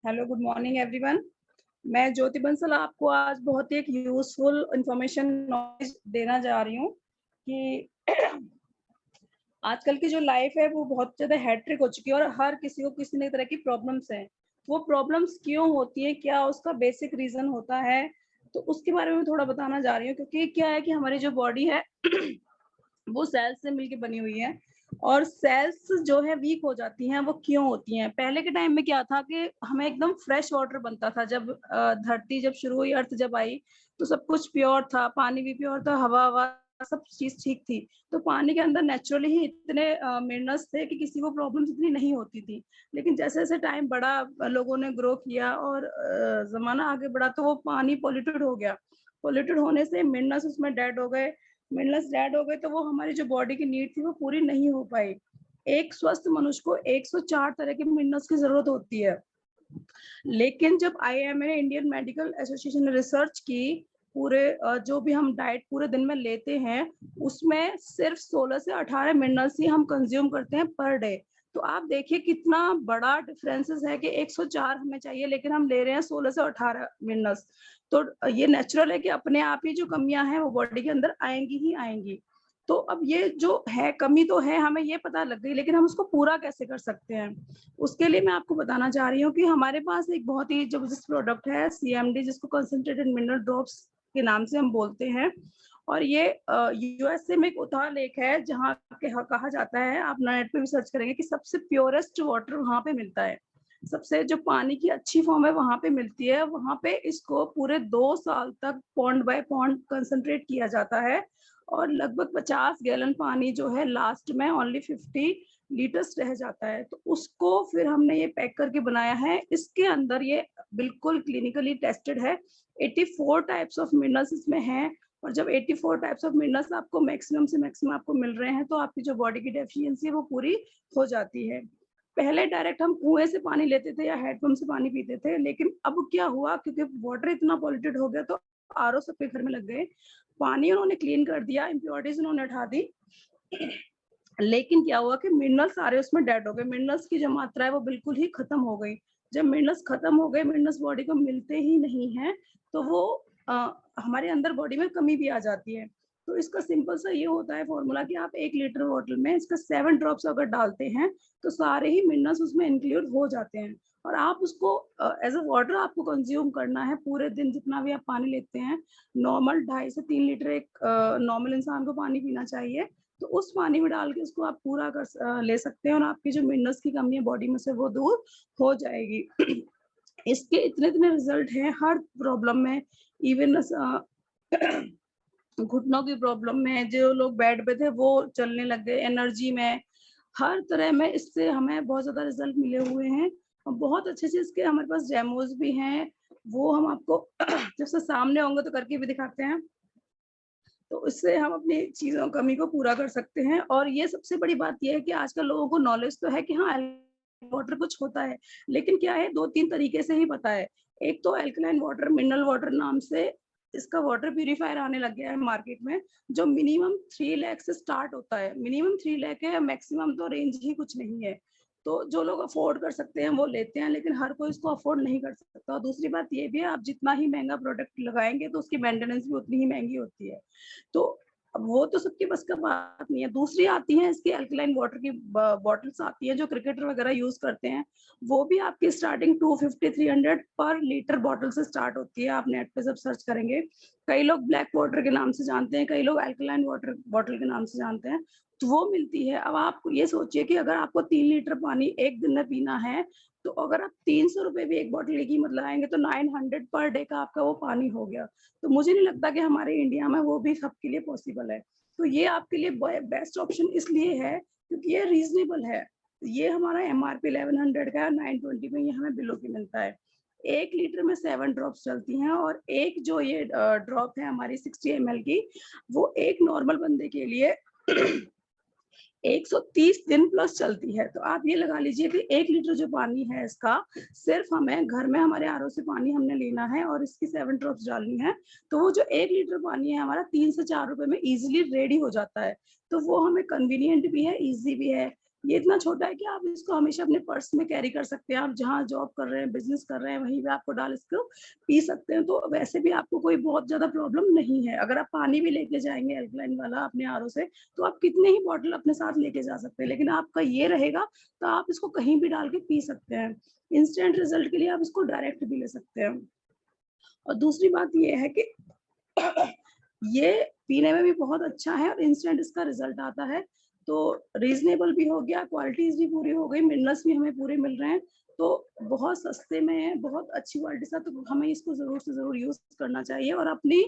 Hello, good morning everyone. मैं ज्योति बंसल आपको आज बहुत ही एक यूजफुल इंफॉर्मेशन नॉलेज देना जा रही हूँ कि आजकल की जो लाइफ है वो बहुत ज़्यादा हैट्रिक हो चुकी है और हर किसी को किसी न तरह की प्रॉब्लम्स हैं। वो प्रॉब्लम्स क्यों होती है, क्या उसका बेसिक रीज़न होता है, तो उसके बारे में थोड़ा बताना जा रही हूँ क्योंकि क्या है कि हमारी जो बॉडी है वो सेल्स से मिलके बनी हुई है और सेल्स जो है वीक हो जाती हैं, वो क्यों होती हैं? पहले के टाइम में क्या था कि हमें एकदम फ्रेश वाटर बनता था जब धरती जब शुरू हुई, अर्थ जब आई, तो सब कुछ प्योर था, पानी भी प्योर था, हवा-ववा सब चीज़ ठीक थी। तो पानी के अंदर नेचुरली ही इतने मिनरल्स थे कि किसी को प्रॉब्लम्स इतनी नहीं होती थी। लेकिन जैसे-जैसे टाइम बढ़ा, लोगों ने ग्रो किया और ज़माना आगे बढ़ा तो वो पानी पॉल्यूटेड हो गया। पॉल्यूटेड होने से मिनरल्स उसमें डेड हो गए, मिनरल्स डेड हो गए तो वो हमारी जो बॉडी की नीड थी वो पूरी नहीं हो पाई। एक स्वस्थ मनुष्य को 104 तरह के मिनरल्स की ज़रूरत होती है। लेकिन जब आईएमए ने इंडियन मेडिकल एसोसिएशन ने रिसर्च की, पूरे जो भी हम डाइट पूरे दिन में लेते हैं, उसमें सिर्फ 16 से 18 मिनरल्स ही हम कंज़्यूम करते हैं पर डे। तो आप देखिए कितना बड़ा डिफरेंसेस है कि 104 हमें चाहिए लेकिन हम ले रहे हैं 16 से 18 मिनरल्स। तो ये नेचुरल है कि अपने आप ही जो कमियाँ हैं वो बॉडी के अंदर आएँगी ही आएँगी। तो अब ये जो है कमी तो है, हमें ये पता लग गई लेकिन हम उसको पूरा कैसे कर सकते हैं? उसके लिए मैं आपको बताना चाह रही हूँ कि हमारे पास एक बहुत ही ज़बरदस्त प्रोडक्ट है सीएमडी, जिसको कंसंट्रेटेड मिनरल ड्रॉप्स के नाम से हम बोलते हैं। और ये यूएसए में एक उताह लेक है जहाँ कहा जाता है, आप नेट पे भी सर्च करेंगे कि सबसे प्योरेस्ट वाटर वहाँ पे मिलता है। सबसे जो पानी की अच्छी फॉर्म है वहाँ पे मिलती है, वहाँ पे इसको पूरे 2 साल तक पॉन्ड बाय पॉन्ड कंसंट्रेट किया जाता है और लगभग 50 गैलन पानी जो है लास्ट में ओनली 50 लीटर्स रह जाता है। तो उसको फिर हमने ये पैक करके बनाया है। इसके अंदर ये बिल्कुल क्लिनिकली टेस्टेड है। 84 टाइप्स ऑफ मिनरल्स इसमें हैं और जब 84 टाइप्स ऑफ मिनरल्स आपको मैक्सिमम से मैक्सिमम आपको मिल रहे हैं, तो आपकी जो बॉडी की डेफिशिएंसी है वो पूरी हो जाती है। पहले डायरेक्ट हम कुएँ से पानी लेते थे या हैंडपंप से पानी पीते थे, लेकिन अब क्या हुआ क्योंकि वाटर इतना पॉल्यूटेड हो गया तो आरओ सबके घर में लग गए। पानी उन्होंने क्लीन कर दिया, इम्प्योरिटीज़ उन्होंने हटा दी। लेकिन क्या हुआ कि मिनरल्स सारे उसमें डेड हो गए, मिनरल्स की जो मात्रा है वो बिल्कुल ही खत्म हो गई। जब मिनरल्स खत्म हो गए, मिनरल्स बॉडी को मिलते ही नहीं हैं, तो वो हमारे अंदर बॉडी में कमी भी आ जाती है। तो इसका सिंपल सा ये होता है फॉर्मूला कि आप 1 लीटर बॉटल में इसका 7 ड्रॉप्स अगर डालते हैं, तो सारे ही मिनरल्स उसमें इंक्लूड हो जाते हैं। और आप उसको एज़ अ वाटर आपको कंज़्यूम करना है पूरे दिन जितना भी आप पानी लेते हैं, नॉर्मल 2.5 से 3 लीटर एक नॉर्मल इंसान को पानी पीना चाहिए। तो उस पानी में डाल के उसको आप पूरा ले सकते हैं और आपकी जो मिनरल्स की कमी है बॉडी में से वो दूर हो जाएगी। इसके इतने-इतने रिज़ल्ट हैं हर प्रॉब्लम में, इवन घुटनों की प्रॉब्लम में, जो लोग बेड पे थे वो चलने लग गए, एनर्जी में, हर तरह में इससे हमें बहुत ज़्यादा रिज़ल्ट मिले हुए हैं। और बहुत अच्छे-अच्छे इसके हमारे पास डेमोज़ भी हैं, वो हम आपको जब से सामने होंगे तो करके भी दिखाते हैं। तो इससे हम अपनी चीज़ों कमी को पूरा कर सकते हैं और ये सबसे बड़ी बात ये है कि आजकल लोगों को नॉलेज तो है कि हाँ, वाटर कुछ होता है, लेकिन क्या है 2-3 तरीके से ही पता है। एक तो अल्कलाइन वाटर, मिनरल वाटर नाम से इसका वाटर प्यूरीफायर आने लग गया है मार्केट में, जो मिनिमम 3 लाख से स्टार्ट होता है। मिनिमम 3 लाख है, मैक्सिमम तो रेंज ही कुछ नहीं है। तो जो लोग अफ़ोर्ड कर सकते हैं वो लेते हैं, लेकिन हर कोई इसको अफ़ोर्ड नहीं कर सकता। और दूसरी बात ये भी है, आप जितना ही महँगा प्रोडक्ट लगाएँगे तो उसकी मेंटेनेंस भी उतनी ही महँगी होती है। तो अब वो तो सबके बस का बात नहीं है। दूसरी आती हैं इसकी अल्कलाइन वाटर की ब बॉटल्स आती हैं जो क्रिकेटर वगैरह यूज़ करते हैं। वो भी आपकी स्टार्टिंग 250-300 पर लीटर बॉटल से स्टार्ट होती है। आप नेट पे जब सर्च करेंगे, कई लोग ब्लैक वाटर के नाम से जानते हैं, कई लोग अल्कलाइन वाटर बॉटल के नाम से जानते हैं, तो वो मिलती है। अब आप ये सोचिए कि अगर आपको 3 लीटर पानी 1 दिन में पीना है, तो अगर आप ₹300 भी 1 बॉटल की कीमत लगाएँगे तो 900 पर डे का आपका वो पानी हो गया। तो मुझे नहीं लगता कि हमारे इंडिया में वो भी सबके लिए पॉसिबल है। तो ये आपके लिए बेस्ट ऑप्शन इसलिए है क्योंकि ये रीज़नेबल है। ये हमारा एमआरपी 1100 का है, 920 में ये हमें बिलो के मिलता है। 1 लीटर में 7 ड्रॉप्स चलती हैं और एक जो ये ड्रॉप है हमारी 60 एमएल की, वो एक नॉर्मल बंदे के लिए 130 दिन प्लस चलती है। तो आप ये लगा लीजिए कि 1 लीटर जो पानी है इसका, सिर्फ हमें घर में हमारे आरओ से पानी हमने लेना है और इसकी 7 ड्रॉप्स डालनी है, तो वो जो 1 लीटर पानी है हमारा 3 से 4 रुपए में इजीली रेडी हो जाता है। तो वो हमें कन्वीनियंट भी है, ईजी भी है। ये इतना छोटा है कि आप इसको हमेशा अपने पर्स में कैरी कर सकते हैं। आप जहाँ जॉब कर रहे हैं, बिजनेस कर रहे हैं, वहीं पे आपको डाल इसको पी सकते हैं। तो वैसे भी आपको कोई बहुत ज्यादा प्रॉब्लम नहीं है। अगर आप पानी भी लेके जाएंगे अल्कलाइन वाला अपने आरओ से, तो आप कितने ही बॉटल अपने साथ लेके जा सकते हैं, लेकिन आपका ये रहेगा तो आप इसको कहीं भी डाल के पी सकते हैं। इंस्टेंट रिजल्ट के लिए आप इसको डायरेक्ट भी ले सकते हैं। और दूसरी बात ये है कि ये पीने में भी बहुत अच्छा है और इंस्टेंट इसका रिजल्ट आता है। तो रीजनेबल भी हो गया, क्वालिटीज भी पूरी हो गई, मिनरल्स भी हमें पूरे मिल रहे हैं, तो बहुत सस्ते में है, बहुत अच्छी क्वालिटी का। तो हमें इसको जरूर से जरूर यूज करना चाहिए और अपनी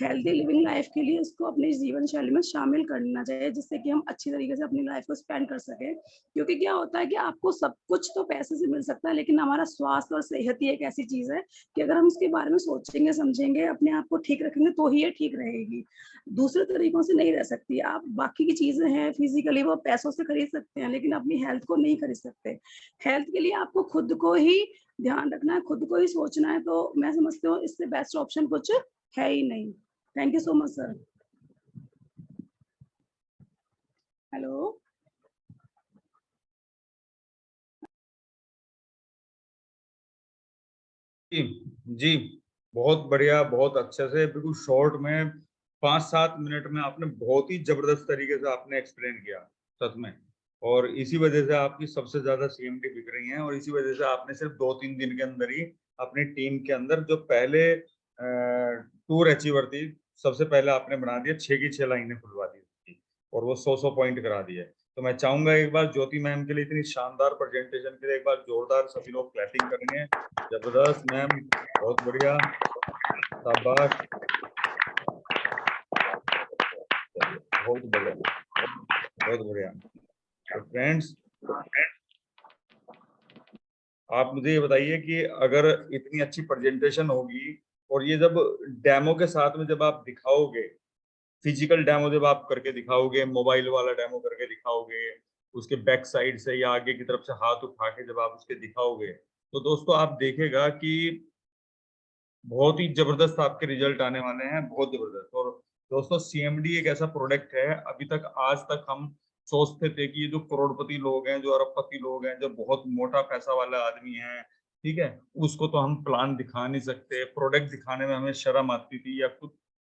हेल्दी लिविंग लाइफ के लिए इसको अपनी जीवन शैली में शामिल करना चाहिए, जिससे कि हम अच्छी तरीके से अपनी लाइफ को स्पेंड कर सके। क्योंकि क्या होता है कि आपको सब कुछ तो पैसे से मिल सकता है, लेकिन हमारा स्वास्थ्य और सेहत ही एक ऐसी चीज है कि अगर हम इसके बारे में सोचेंगे, समझेंगे, अपने आप को ठीक रखेंगे, तो ही ये ठीक रहेगी। दूसरे तरीकों से नहीं रह सकती। आप बाकी की चीजें हैं फिजिकली, वो पैसों से खरीद सकते हैं, लेकिन अपनी हेल्थ को नहीं खरीद सकते। हेल्थ के लिए आपको खुद को ही ध्यान रखना है, खुद को ही सोचना है। तो मैं समझती हूँ इससे बेस्ट ऑप्शन कुछ है ही नहीं। Thank you so much sir. Hello. जी जी, बहुत बढ़िया, बहुत अच्छे से, बिल्कुल शॉर्ट में 5-7 मिनट में आपने बहुत ही जबरदस्त तरीके से आपने एक्सप्लेन किया, सच में। और इसी वजह से आपकी सबसे ज्यादा सीएमडी बिक रही हैं, और इसी वजह से आपने सिर्फ 2-3 दिन के अंदर ही अपनी टीम के अंदर जो पहले टूर अचीवर थी, सबसे पहले आपने बना दिया 6 की 6 लाइनें खुलवा दी उसकी, और वो 100 पॉइंट करा दिए। तो मैं चाहूंगा एक बार ज्योति मैम के लिए इतनी शानदार प्रेजेंटेशन के लिए एक बार जोरदार सभी लोग क्लैपिंग करेंगे। जबरदस्त मैम, बहुत बढ़िया, शाबाश, बहुत बढ़िया, बहुत बढ़िया। तो फ्रेंड्स, आप मुझे ये बताइए कि अगर इतनी अच्छी प्रेजेंटेशन होगी और ये जब डेमो के साथ में जब आप दिखाओगे, फिजिकल डेमो जब आप करके दिखाओगे, मोबाइल वाला डेमो करके दिखाओगे, उसके बैक साइड से या आगे की तरफ से हाथ उठा के जब आप उसके दिखाओगे, तो दोस्तों आप देखेगा कि बहुत ही जबरदस्त आपके रिजल्ट आने वाले हैं, बहुत जबरदस्त। और दोस्तों, सीएमडी एक ऐसा प्रोडक्ट है, अभी तक आज तक हम सोचते थे कि ये जो करोड़पति लोग हैं, जो अरबपति लोग हैं, जो बहुत मोटा पैसा वाला आदमी है, ठीक है, उसको तो हम प्लान दिखा नहीं सकते, प्रोडक्ट दिखाने में हमें शर्म आती थी, या कुछ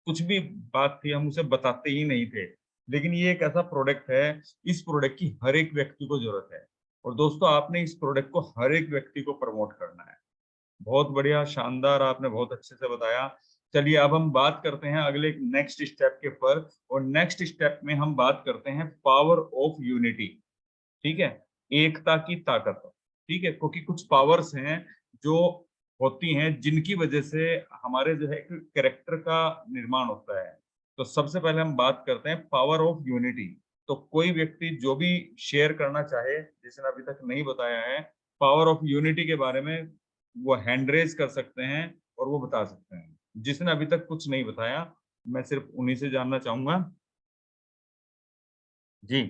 कुछ भी बात थी हम उसे बताते ही नहीं थे। लेकिन ये एक ऐसा प्रोडक्ट है, इस प्रोडक्ट की हर एक व्यक्ति को जरूरत है। और दोस्तों, आपने इस प्रोडक्ट को हर एक व्यक्ति को प्रमोट करना है। बहुत बढ़िया, शानदार, आपने बहुत अच्छे से बताया। चलिए अब हम बात करते हैं अगले नेक्स्ट स्टेप के ऊपर, और नेक्स्ट स्टेप में हम बात करते हैं पावर ऑफ यूनिटी। ठीक है, एकता की ताकत। ठीक है, क्योंकि कुछ पावर्स हैं जो होती हैं जिनकी वजह से हमारे जो है कैरेक्टर का निर्माण होता है। तो सबसे पहले हम बात करते हैं पावर ऑफ यूनिटी। तो कोई व्यक्ति जो भी शेयर करना चाहे, जिसने अभी तक नहीं बताया है पावर ऑफ यूनिटी के बारे में, वो हैंड रेज कर सकते हैं और वो बता सकते हैं। जिसने अभी तक कुछ नहीं बताया, मैं सिर्फ उन्हीं से जानना चाहूंगा। जी,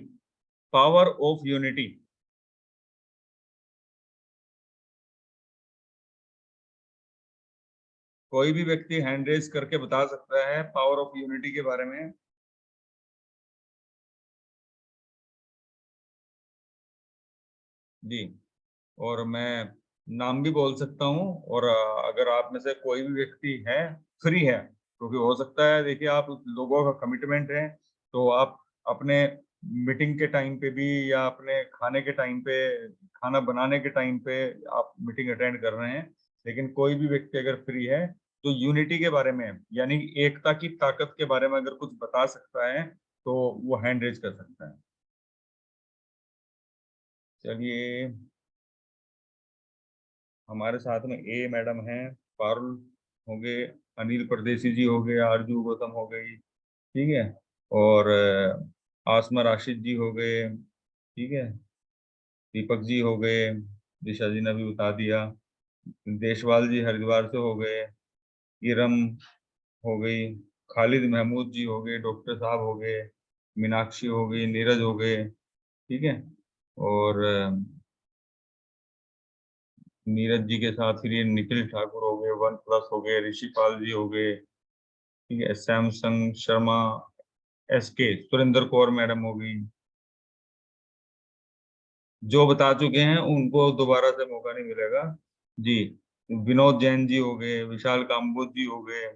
पावर ऑफ यूनिटी। कोई भी व्यक्ति हैंड रेज करके बता सकता है पावर ऑफ यूनिटी के बारे में। जी, और मैं नाम भी बोल सकता हूँ, और अगर आप में से कोई भी व्यक्ति है, फ्री है, क्योंकि हो सकता है, देखिए, आप लोगों का कमिटमेंट है, तो आप अपने मीटिंग के टाइम पे भी या अपने खाने के टाइम पे, खाना बनाने के टाइम पे आप मीटिंग अटेंड कर रहे हैं, लेकिन कोई भी व्यक्ति अगर फ्री है, तो यूनिटी के बारे में, यानी एकता की ताकत के बारे में अगर कुछ बता सकता है, तो वो हैंड रेज कर सकता है। चलिए, हमारे साथ में ए मैडम हैं, पारुल हो गए, अनिल परदेसी जी हो गए, आरजू गौतम हो गई, ठीक है, और आसमा राशिद जी हो गए, ठीक है, दीपक जी हो गए, दिशा जी ने भी बता दिया, देशवाल जी हरिद्वार से हो गए, इरम हो गई, खालिद महमूद जी हो गए, डॉक्टर साहब हो गए, मीनाक्षी हो गई, नीरज हो गए, ठीक है। और नीरज जी के साथ फिर ये निखिल ठाकुर हो गए, वन प्लस हो गए, ऋषिपाल जी हो गए, ठीक है, Samsung Sharma, SK Surender Kaur madam हो गई। जो बता चुके हैं उनको दोबारा से मौका नहीं मिलेगा जी। विनोद जैन जी हो गए, विशाल काम्बोज जी हो गए,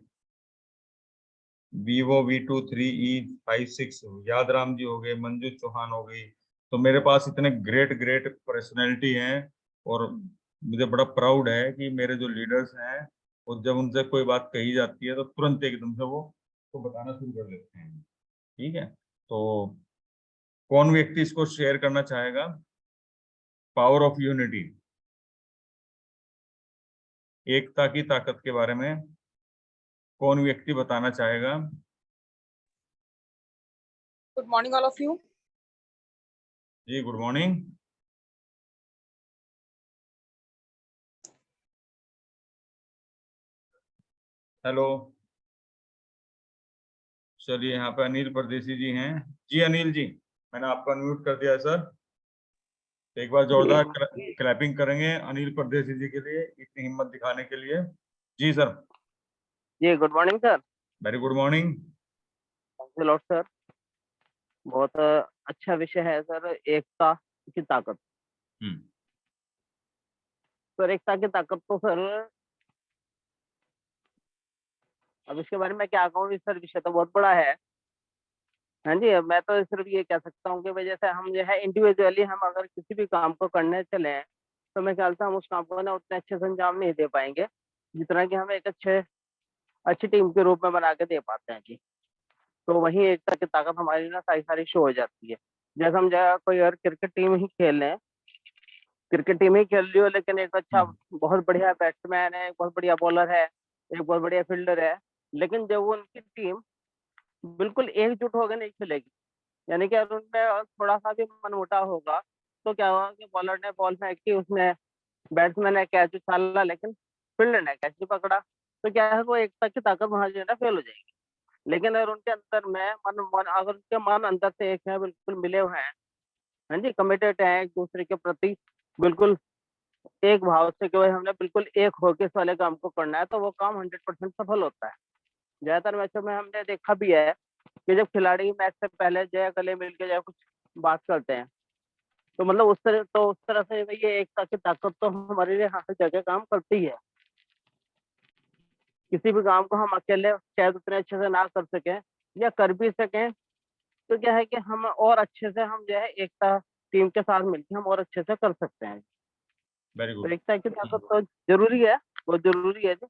Vivo V23E56 याद राम जी हो गए, मंजू चौहान हो गई। तो मेरे पास इतने ग्रेट ग्रेट पर्सनैलिटी हैं, और मुझे बड़ा प्राउड है कि मेरे जो लीडर्स हैं, और जब उनसे कोई बात कही जाती है तो तुरंत एकदम से वो तो बताना शुरू कर देते हैं। ठीक है। तो कौन व्यक्ति इसको शेयर करना चाहेगा? पावर ऑफ यूनिटी, एकता की ताकत के बारे में कौन व्यक्ति बताना चाहेगा? Good morning, all of you. जी गुड मॉर्निंग। हेलो। चलिए, यहाँ पे अनिल परदेसी जी हैं। जी अनिल जी, मैंने आपको अनम्यूट कर दिया है सर। एक बार जोरदार क्लैपिंग करेंगे अनिल परदेसी जी के लिए, इतनी हिम्मत दिखाने के लिए। जी सर। जी good morning sir. Very good morning. Thank you lot sir. बहुत अच्छा विषय है सर, एकता की ताकत। सर एकता की ताकत तो सर अब इसके बारे में क्या कहूँ, सर विषय तो बहुत बड़ा है। हाँ जी, मैं तो सिर्फ ये कह सकता हूँ कि भाई जैसे हम जो है इंडिविजुअली हम अगर किसी भी काम को करने चले तो मैं ख्याल से हम उस काम को ना उतने अच्छे से अंजाम नहीं दे पाएंगे जितना कि हम एक अच्छी टीम के रूप में बना के दे पाते हैं जी। तो वही एकता की ताकत हमारी ना सारी सारी शो हो जाती है। जैसे हम जो कोई और क्रिकेट टीम ही खेल रहे हैं, क्रिकेट टीम ही खेल रही हो, लेकिन एक अच्छा बहुत बढ़िया बैट्समैन है, एक बहुत बढ़िया बॉलर है, एक बहुत बढ़िया फील्डर है, लेकिन जब वो उनकी टीम बिल्कुल एकजुट होकर नहीं खेलेगी, यानी कि अगर उनमें थोड़ा सा भी मनमुटाव होगा तो क्या होगा कि बॉलर ने बॉल फेंकी, उसने बैट्समैन ने कैच उछाला लेकिन फील्डर ने कैच नहीं पकड़ा, तो क्या है वो एकता की ताकत वहां जो है ना फेल हो जाएगी। लेकिन अगर उनके अंदर में अगर उनके मन अंदर से एक है, बिल्कुल मिले हुए हैं, हाँ जी, कमिटेड है एक दूसरे के प्रति, बिल्कुल एक भाव से कि भाई हमने बिल्कुल एक होकर इस वाले काम को करना है, तो वो काम 100% सफल होता है। ज्यादातर मैचों में हमने देखा भी है कि जब खिलाड़ी मैच से पहले जो है गले मिलकर जो है कुछ बात करते हैं, तो मतलब उस तरह से ये एकता की ताकत तो हमारे लिए हर जगह काम करती है। किसी भी काम को हम अकेले शायद उतने अच्छे से ना कर सकें, या कर भी सकें तो क्या है कि हम और अच्छे से हम जो है एकता टीम के साथ मिलकर हम और अच्छे से कर सकते हैं। वेरी तो गुड। एकता की ताकत तो जरूरी है, बहुत जरूरी है जी।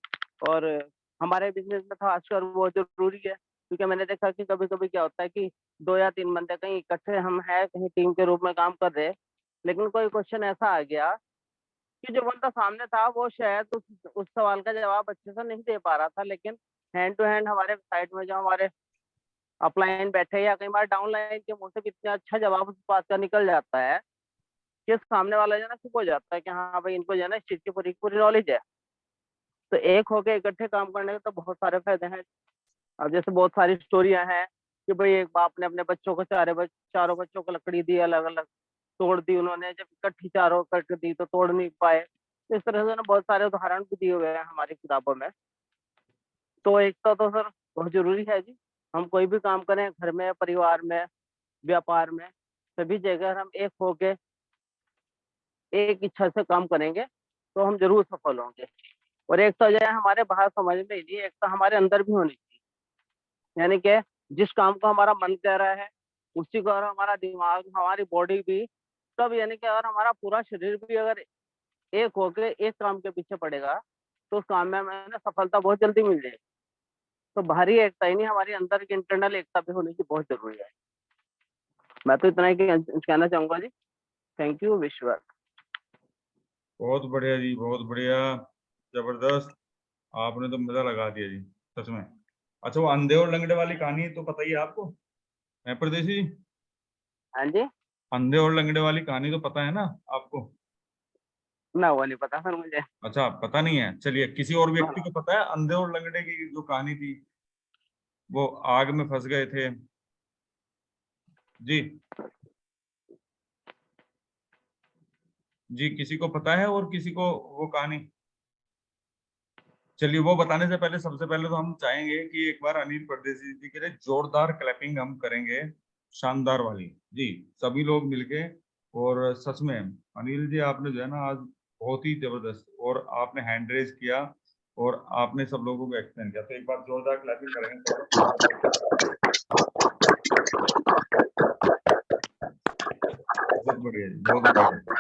और हमारे बिजनेस में खासकर वो जरूरी है, क्योंकि मैंने देखा कि कभी कभी क्या होता है कि 2 या 3 बंदे कहीं इकट्ठे हम हैं, कहीं टीम के रूप में काम कर रहे हैं, लेकिन कोई क्वेश्चन ऐसा आ गया कि जो बंदा सामने था वो शायद उस सवाल का जवाब अच्छे से नहीं दे पा रहा था, लेकिन हैंड टू हैंड हमारे साइड में जो हमारे अपलाइन बैठे या कई बार डाउन लाइन के मुंह से भी इतना अच्छा जवाब उस बात का निकल जाता है कि सामने वाला जो है ना चुप हो जाता है कि हाँ भाई इनको जो है ना इस चीज की पूरी पूरी नॉलेज है। तो एक होके इकट्ठे काम करने के तो बहुत सारे फायदे हैं। अब जैसे बहुत सारी स्टोरियां हैं कि भाई एक बाप ने अपने बच्चों को चारों बच्चों को लकड़ी दी, अलग अलग तोड़ दी, उन्होंने जब इकट्ठी चारों कट दी तो तोड़ नहीं पाए। तो इस तरह से ना बहुत सारे उदाहरण भी दिए हुए हैं हमारी किताबों में। तो एकता तो सर बहुत जरूरी है जी। हम कोई भी काम करें, घर में, परिवार में, व्यापार में, सभी जगह हम एक होके एक इच्छा से काम करेंगे तो हम जरूर सफल होंगे। और एक तो जो है हमारे बाहर समझ में ही नहीं, एक तो हमारे अंदर भी होनी चाहिए, यानी कि जिस काम को हमारा मन कह रहा है उसी को अगर हमारा दिमाग, हमारी बॉडी भी, तब यानी कि अगर हमारा पूरा शरीर भी अगर एक होके एक काम के पीछे पड़ेगा तो उस काम में हमें सफलता बहुत जल्दी मिल जाएगी। तो बाहरी एकता ही नहीं, हमारी अंदर की इंटरनल एकता भी होने की बहुत जरूरी है। मैं तो इतना ही कहना चाहूंगा जी। Thank you. विश्वास। बहुत बढ़िया जी, बहुत बढ़िया, जबरदस्त। आपने तो मजा लगा दिया जी, सच में। अच्छा, वो अंधे और लंगड़े वाली कहानी तो पता ही है आपको, है परदेसी जी? हाँ जी। अंधे और लंगड़े वाली कहानी तो पता है ना आपको? ना, वो नहीं पता सर मुझे। अच्छा, पता नहीं है। चलिए, किसी और व्यक्ति हाँ। को पता है अंधे और लंगड़े की जो कहानी थी? वो आग में फंस गए थे जी। जी, किसी को पता है और किसी को वो कहानी? चलिए, वो बताने से पहले सबसे पहले तो हम चाहेंगे कि एक बार अनिल परदेसी जी के लिए जोरदार क्लैपिंग हम करेंगे, शानदार वाली। जी, सभी लोग मिलके। और सच में अनिल जी, आपने जो है ना आज बहुत ही जबरदस्त, और आपने हैंड रेज किया और आपने सब लोगों को एक्सप्लेन किया, तो एक बार जोरदार क्लैपिंग करेंगे। बहुत बढ़िया जी, बहुत बढ़िया।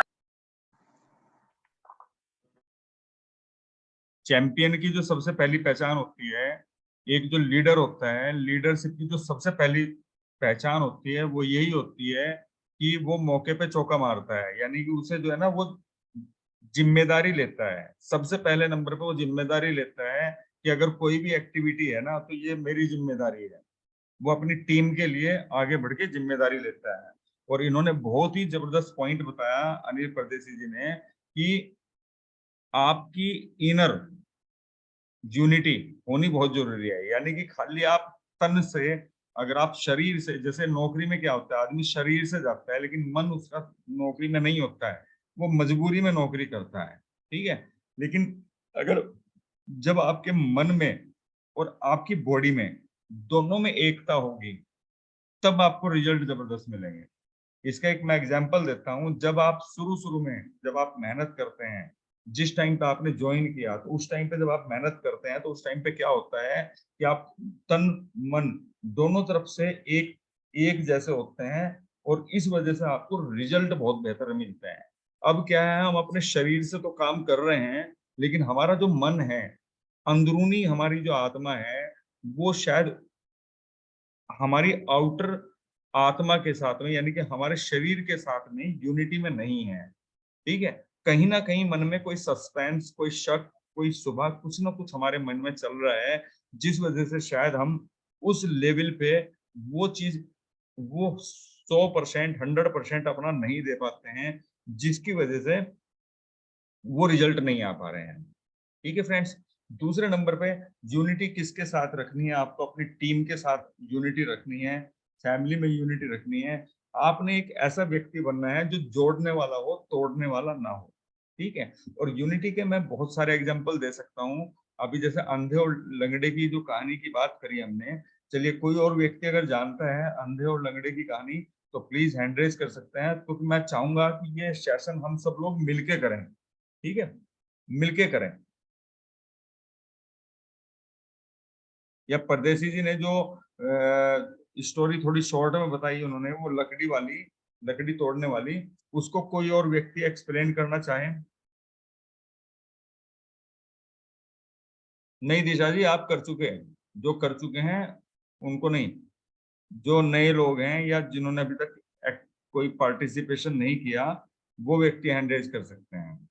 चैंपियन की जो सबसे पहली पहचान होती है, एक जो लीडर होता है, लीडरशिप की जो सबसे पहली पहचान होती है वो यही होती है कि वो मौके पे चौका मारता है, यानी कि उसे जो है ना वो जिम्मेदारी लेता है। सबसे पहले नंबर पे वो जिम्मेदारी लेता है कि अगर कोई भी एक्टिविटी है ना तो ये मेरी जिम्मेदारी है। वो अपनी टीम के लिए आगे बढ़ के जिम्मेदारी लेता है। और इन्होंने बहुत ही जबरदस्त पॉइंट बताया अनिल परदेसी जी ने कि आपकी इनर यूनिटी होनी बहुत जरूरी है, यानी कि खाली आप तन से, अगर आप शरीर से, जैसे नौकरी में क्या होता है, आदमी शरीर से जाता है लेकिन मन उसका नौकरी में नहीं होता है, वो मजबूरी में नौकरी करता है, ठीक है। लेकिन अगर जब आपके मन में और आपकी बॉडी में दोनों में एकता होगी, तब आपको रिजल्ट जबरदस्त मिलेंगे। इसका एक मैं एग्जांपल देता हूँ। जब आप शुरू शुरू में जब आप मेहनत करते हैं, जिस टाइम पे आपने ज्वाइन किया, तो उस टाइम पे जब आप मेहनत करते हैं तो उस टाइम पे क्या होता है कि आप तन मन दोनों तरफ से एक एक जैसे होते हैं, और इस वजह से आपको रिजल्ट बहुत बेहतर मिलते हैं। अब क्या है, हम अपने शरीर से तो काम कर रहे हैं, लेकिन हमारा जो मन है, अंदरूनी हमारी जो आत्मा है, वो शायद हमारी आउटर आत्मा के साथ में, यानी कि हमारे शरीर के साथ में यूनिटी में नहीं है, ठीक है। कहीं ना कहीं मन में कोई सस्पेंस, कोई शक, कोई शुबा, कुछ ना कुछ हमारे मन में चल रहा है, जिस वजह से शायद हम उस लेवल पे वो चीज, वो 100%, 100% अपना नहीं दे पाते हैं, जिसकी वजह से वो रिजल्ट नहीं आ पा रहे हैं, ठीक है फ्रेंड्स। दूसरे नंबर पे, यूनिटी किसके साथ रखनी है? आपको अपनी टीम के साथ यूनिटी रखनी है, फैमिली में यूनिटी रखनी है। आपने एक ऐसा व्यक्ति बनना है जो जोड़ने वाला हो, तोड़ने वाला ना हो, ठीक है। और यूनिटी के मैं बहुत सारे एग्जांपल दे सकता हूँ। अभी जैसे अंधे और लंगड़े की जो कहानी की बात करी हमने, चलिए कोई और व्यक्ति अगर जानता है अंधे और लंगड़े की कहानी, तो प्लीज हैंड रेज कर सकते हैं, तो मैं चाहूंगा कि ये सेशन हम सब लोग मिलके करें, ठीक है, मिलके करें। या परदेसी जी ने जो स्टोरी थोड़ी शॉर्ट में बताई उन्होंने, वो लकड़ी वाली, लकड़ी तोड़ने वाली, उसको कोई और व्यक्ति एक्सप्लेन करना चाहे? नहीं दिशा जी, आप कर चुके हैं, जो कर चुके हैं उनको नहीं, जो नए लोग हैं या जिन्होंने अभी तक कोई पार्टिसिपेशन नहीं किया, वो व्यक्ति हैंड रेज कर सकते हैं।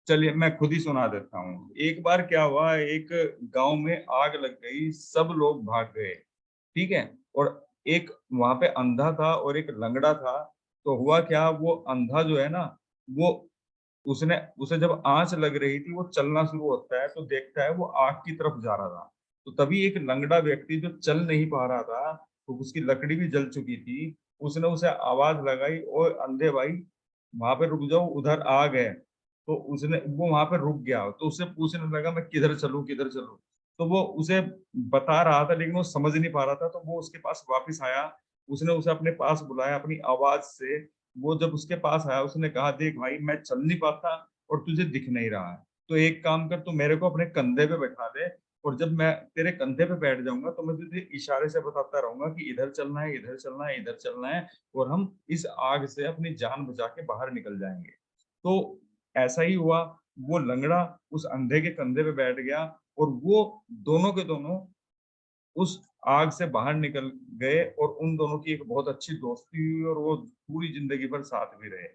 चलिए मैं खुद ही सुना देता हूँ। एक बार क्या हुआ, एक गांव में आग लग गई, सब लोग भाग गए, ठीक है। और एक वहां पे अंधा था और एक लंगड़ा था। तो हुआ क्या, वो अंधा जो है ना, वो उसने उसे जब आंच लग रही थी, वो चलना शुरू होता है तो देखता है वो आग की तरफ जा रहा था। तो तभी एक लंगड़ा व्यक्ति जो चल नहीं पा रहा था, तो उसकी लकड़ी भी जल चुकी थी, उसने उसे आवाज लगाई, और अंधे भाई वहां पे रुक जाओ, उधर आग है। तो उसने वो वहां पे रुक गया, तो उससे पूछने लगा मैं किधर चलूं, किधर चलूं। तो वो उसे बता रहा था लेकिन वो समझ नहीं पा रहा था, तो वो उसके पास वापस आया। उसने उसे अपने पास बुलाया अपनी आवाज से। वो जब उसके पास आया, उसने कहा देख भाई, मैं चल नहीं पाता और तुझे दिख नहीं रहा है, तो एक काम कर, तू मेरे को अपने कंधे पे बैठा दे, और जब मैं तेरे कंधे पे बैठ जाऊंगा तो मैं तुझे इशारे से बताता रहूंगा कि इधर चलना है, इधर चलना है, इधर चलना है, और हम इस आग से अपनी जान बचा के बाहर निकल जाएंगे। तो ऐसा ही हुआ, वो लंगड़ा उस अंधे के कंधे पे बैठ गया, और वो दोनों के दोनों उस आग से बाहर निकल गए, और उन दोनों की एक बहुत अच्छी दोस्ती हुई, और वो पूरी जिंदगी भर साथ भी रहे।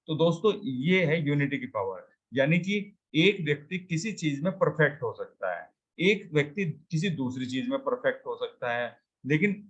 तो दोस्तों, ये है यूनिटी की पावर, यानी कि एक व्यक्ति किसी चीज में परफेक्ट हो सकता है, एक व्यक्ति किसी दूसरी चीज में परफेक्ट हो सकता है, लेकिन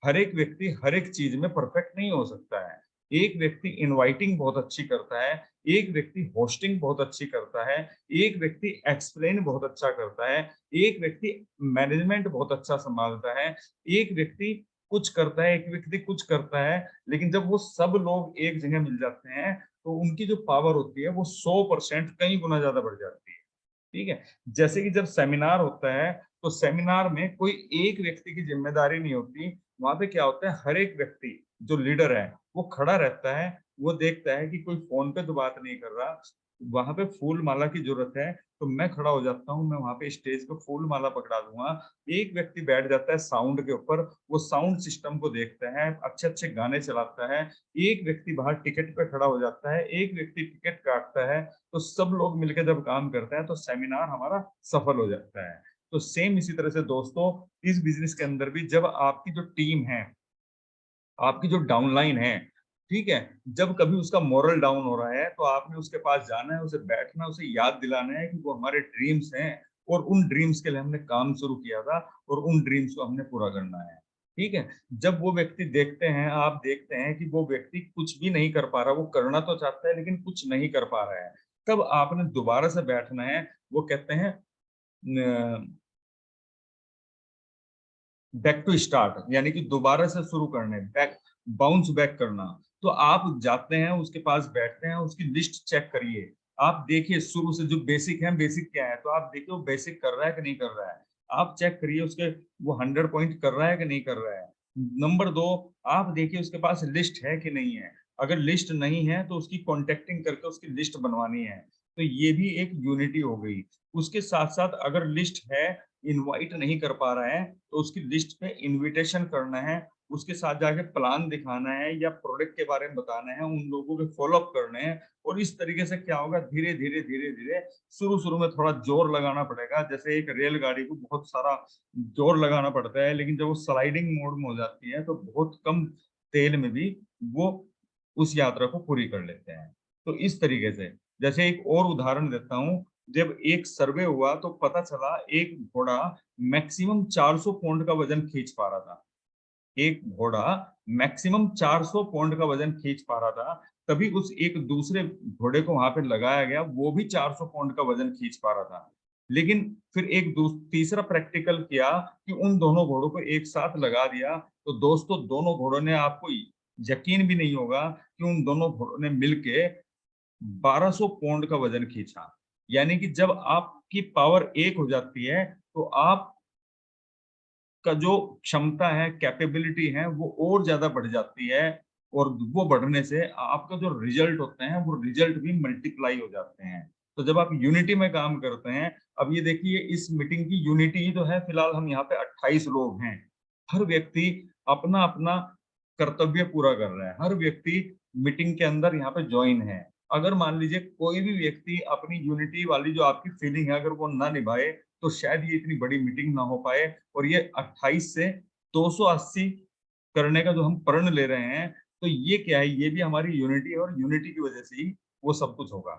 हर एक व्यक्ति हर एक चीज में परफेक्ट नहीं हो सकता है। एक व्यक्ति इनवाइटिंग बहुत अच्छी करता है, एक व्यक्ति होस्टिंग बहुत अच्छी करता है, एक व्यक्ति एक्सप्लेन बहुत अच्छा करता है, एक व्यक्ति मैनेजमेंट बहुत अच्छा संभालता है, एक व्यक्ति कुछ करता है, एक व्यक्ति कुछ करता है, लेकिन जब वो सब लोग एक जगह मिल जाते हैं तो उनकी जो पावर होती है वो 100% कई गुना ज्यादा बढ़ जाती है। ठीक है, जैसे कि जब सेमिनार होता है तो सेमिनार में कोई एक व्यक्ति की जिम्मेदारी नहीं होती। वहां पे क्या होता है, हर एक व्यक्ति जो लीडर है वो खड़ा रहता है, वो देखता है कि कोई फोन पे तो बात नहीं कर रहा, वहां पे फूल माला की जरूरत है तो मैं खड़ा हो जाता हूँ, मैं वहां पे स्टेज पे फूल माला पकड़ा दूंगा। एक व्यक्ति बैठ जाता है साउंड के ऊपर, वो साउंड सिस्टम को देखता है, अच्छे अच्छे गाने चलाता है। एक व्यक्ति बाहर टिकट पे खड़ा हो जाता है, एक व्यक्ति टिकट काटता है। तो सब लोग मिलकर जब काम करते हैं तो सेमिनार हमारा सफल हो जाता है। तो सेम इसी तरह से दोस्तों, इस बिजनेस के अंदर भी जब आपकी जो टीम है, आपकी जो डाउनलाइन है, ठीक है, जब कभी उसका मोरल डाउन हो रहा है तो आपने उसके पास जाना है, उसे बैठना, उसे याद दिलाना है कि वो हमारे ड्रीम्स हैं और उन ड्रीम्स के लिए हमने काम शुरू किया था और उन ड्रीम्स को हमने पूरा करना है। ठीक है, जब वो व्यक्ति देखते हैं, आप देखते हैं कि वो व्यक्ति कुछ भी नहीं कर पा रहा, वो करना तो चाहता है लेकिन कुछ नहीं कर पा रहा है, तब आपने दोबारा से बैठना है। वो कहते हैं बैक टू स्टार्ट, यानी कि दोबारा से शुरू करने, बैक, बाउंस बैक करना। तो आप जाते हैं उसके पास, बैठते हैं, उसकी लिस्ट चेक करिए, आप देखिए शुरू से जो बेसिक है, बेसिक क्या है, तो आप देखिए वो बेसिक कर रहा है कि नहीं कर रहा है, आप चेक करिए उसके, वो 100 पॉइंट कर रहा है कि नहीं कर रहा है। नंबर 2, आप देखिए उसके पास लिस्ट है कि नहीं है, अगर लिस्ट नहीं है तो उसकी कॉन्टेक्टिंग करके उसकी लिस्ट बनवानी है। तो ये भी एक यूनिटी हो गई। उसके साथ साथ अगर लिस्ट है, इनवाइट नहीं कर पा रहा है, तो उसकी लिस्ट पे इनविटेशन करना है, उसके साथ जाके प्लान दिखाना है या प्रोडक्ट के बारे में बताना है, उन लोगों के फॉलो अप करने हैं। और इस तरीके से क्या होगा, धीरे धीरे धीरे धीरे, शुरू शुरू में थोड़ा जोर लगाना पड़ेगा, जैसे एक रेलगाड़ी को बहुत सारा जोर लगाना पड़ता है, लेकिन जब वो स्लाइडिंग मोड में हो जाती है तो बहुत कम तेल में भी वो उस यात्रा को पूरी कर लेते हैं। तो इस तरीके से, जैसे एक और उदाहरण देता हूँ, जब एक सर्वे हुआ तो पता चला एक घोड़ा मैक्सिमम 400 पौंड का वजन खींच पा रहा था। एक घोड़ा मैक्सिमम 400 पौंड का वजन खींच पा रहा था, तभी उस एक दूसरे घोड़े को वहां पे लगाया गया, वो भी 400 पौंड का वजन खींच पा रहा था। लेकिन फिर एक तीसरा प्रैक्टिकल किया कि उन दोनों घोड़ों को एक साथ लगा दिया, तो दोस्तों दोनों घोड़ों ने, आपको यकीन भी नहीं होगा कि उन दोनों घोड़ों ने मिलके 1200 पौंड का वजन खींचा। यानी कि जब आपकी पावर एक हो जाती है तो आप का जो क्षमता है, कैपेबिलिटी है, वो और ज्यादा बढ़ जाती है, और वो बढ़ने से आपका जो रिजल्ट होते हैं वो रिजल्ट भी मल्टीप्लाई हो जाते हैं। तो जब आप यूनिटी में काम करते हैं, अब ये देखिए इस मीटिंग की यूनिटी ही तो है, फिलहाल हम यहाँ पे 28 लोग हैं, हर व्यक्ति अपना अपना कर्तव्य पूरा कर रहा है, हर व्यक्ति मीटिंग के अंदर यहाँ पे ज्वाइन है। अगर मान लीजिए कोई भी व्यक्ति अपनी यूनिटी वाली जो आपकी फीलिंग है अगर वो ना निभाए, तो शायद ये इतनी बड़ी मीटिंग ना हो पाए, और ये 28 से 280 करने का जो हम प्रण ले रहे हैं, तो ये क्या है, ये भी हमारी यूनिटी है, और यूनिटी की वजह से ही वो सब कुछ होगा।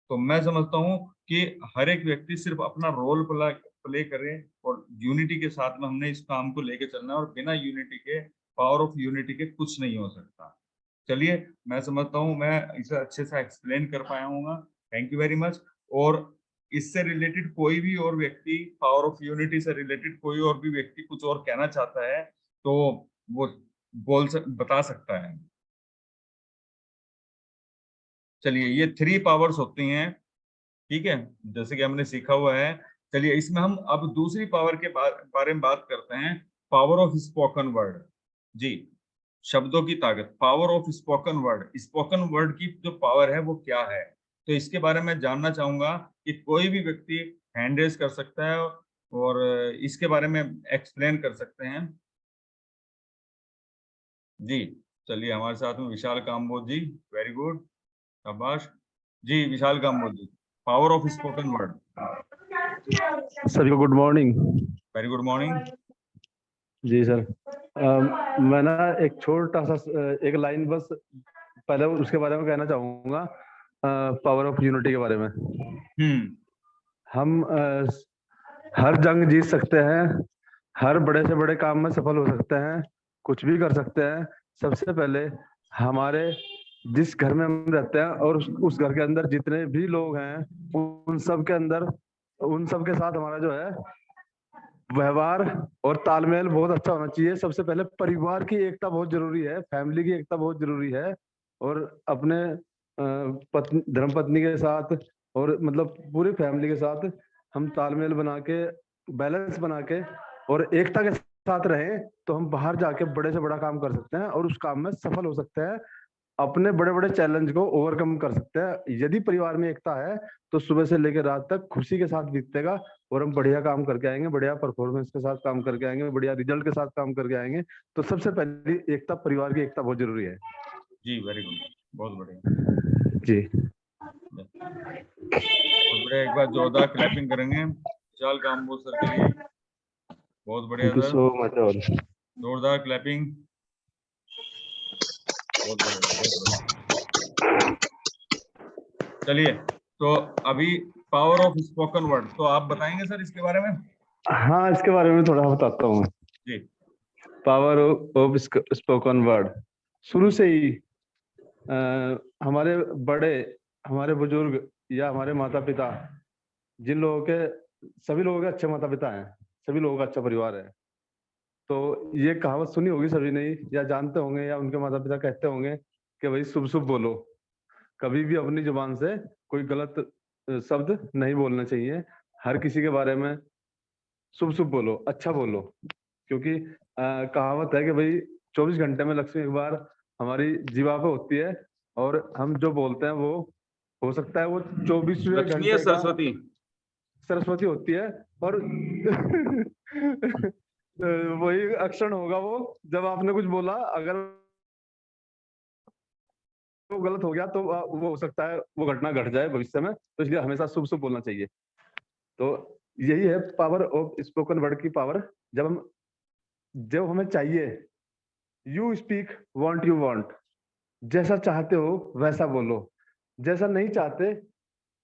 तो मैं समझता हूँ कि हर एक व्यक्ति सिर्फ अपना रोल प्ले करे, और यूनिटी के साथ में हमने इस काम को लेके चलना है, और बिना यूनिटी के, पावर ऑफ यूनिटी के, कुछ नहीं हो सकता। चलिए, मैं समझता हूँ मैं इसे अच्छे से एक्सप्लेन कर पाया हूँ। Thank you very much. और इससे रिलेटेड कोई भी और व्यक्ति, पावर ऑफ यूनिटी से रिलेटेड कोई और भी व्यक्ति कुछ और कहना चाहता है तो वो बता सकता है। चलिए, ये 3 पावर्स होती हैं, ठीक है, जैसे कि हमने सीखा हुआ है। चलिए, इसमें हम अब दूसरी पावर के बारे में बात करते हैं, पावर ऑफ स्पोकन वर्ड। जी, शब्दों की ताकत, power of spoken word. Spoken word की जो पावर है वो क्या है, तो इसके बारे में जानना चाहूंगा कि कोई भी व्यक्ति हैंड रेज कर सकता है और इसके बारे में एक्सप्लेन कर सकते हैं। जी, चलिए, हमारे साथ में विशाल काम्बोज जी, वेरी गुड, शाबाश जी। Vishal Kamboj ji, power of spoken word. सभी को good morning. Very good morning जी सर, मैं ना एक छोटा सा एक लाइन बस पहले उसके बारे में कहना चाहूंगा, पावर ऑफ यूनिटी के बारे में। हम हर जंग जीत सकते हैं, हर बड़े से बड़े काम में सफल हो सकते हैं, कुछ भी कर सकते हैं। सबसे पहले हमारे जिस घर में हम रहते हैं और उस घर के अंदर जितने भी लोग हैं, उन सब के अंदर, उन सब के साथ हमारा जो है व्यवहार और तालमेल बहुत अच्छा होना चाहिए। सबसे पहले परिवार की एकता बहुत जरूरी है, फैमिली की एकता बहुत जरूरी है। और अपने पत्नी, धर्मपत्नी के साथ और मतलब पूरी फैमिली के साथ हम तालमेल बना के, बैलेंस बना के और एकता के साथ रहें तो हम बाहर जाके बड़े से बड़ा काम कर सकते हैं और उस काम में सफल हो सकते हैं, अपने बड़े बड़े चैलेंज को ओवरकम कर सकते हैं। यदि परिवार में एकता है तो सुबह से लेकर रात तक खुशी के साथ बीतेगा और हम बढ़िया काम करके आएंगे, बढ़िया परफॉर्मेंस के साथ काम करके आएंगे, बढ़िया रिजल्ट के साथ काम करके आएंगे। तो सबसे पहली एकता, परिवार की एकता बहुत जरूरी है। जी वेरी गुड, बहुत बढ़िया जी, बहुत बढ़िया। एक बार जोरदार क्लैपिंग करेंगे विशाल काम्बोज सर के लिए। बहुत बढ़िया thank you sir, so much. और जोरदार क्लैपिंग, बहुत बढ़िया, बहुत बढ़िया। चलिए, तो अभी पावर ऑफ स्पोकन वर्ड, तो आप बताएंगे सर इसके बारे में? हाँ, इसके बारे में थोड़ा बताता हूँ। जी। पावर ऑफ स्पोकन वर्ड शुरू से ही हमारे बड़े, हमारे बुजुर्ग या हमारे माता पिता, जिन लोगों के, सभी लोगों के अच्छे माता पिता हैं, सभी लोगों का अच्छा परिवार है, तो ये कहावत सुनी होगी सभी ने, या जानते होंगे या उनके माता पिता कहते होंगे कि भाई शुभ शुभ बोलो, कभी भी अपनी जुबान से कोई गलत शब्द नहीं बोलना चाहिए। हर किसी के बारे में शुभ शुभ बोलो, अच्छा बोलो, क्योंकि कहावत है कि भाई 24 घंटे में लक्ष्मी एक बार हमारी जीवा पे होती है और हम जो बोलते हैं वो हो सकता है वो 24वें लक्ष्मी या घंटे का सरस्वती? सरस्वती होती है। और वही अक्षण होगा वो, जब आपने कुछ बोला, अगर वो गलत हो गया तो वो हो सकता है वो घटना घट जाए भविष्य में, तो इसलिए हमेशा शुभ शुभ बोलना चाहिए। तो यही है पावर ऑफ स्पोकन वर्ड की पावर। जब हमें चाहिए, you speak want you want, जैसा चाहते हो वैसा बोलो, जैसा नहीं चाहते,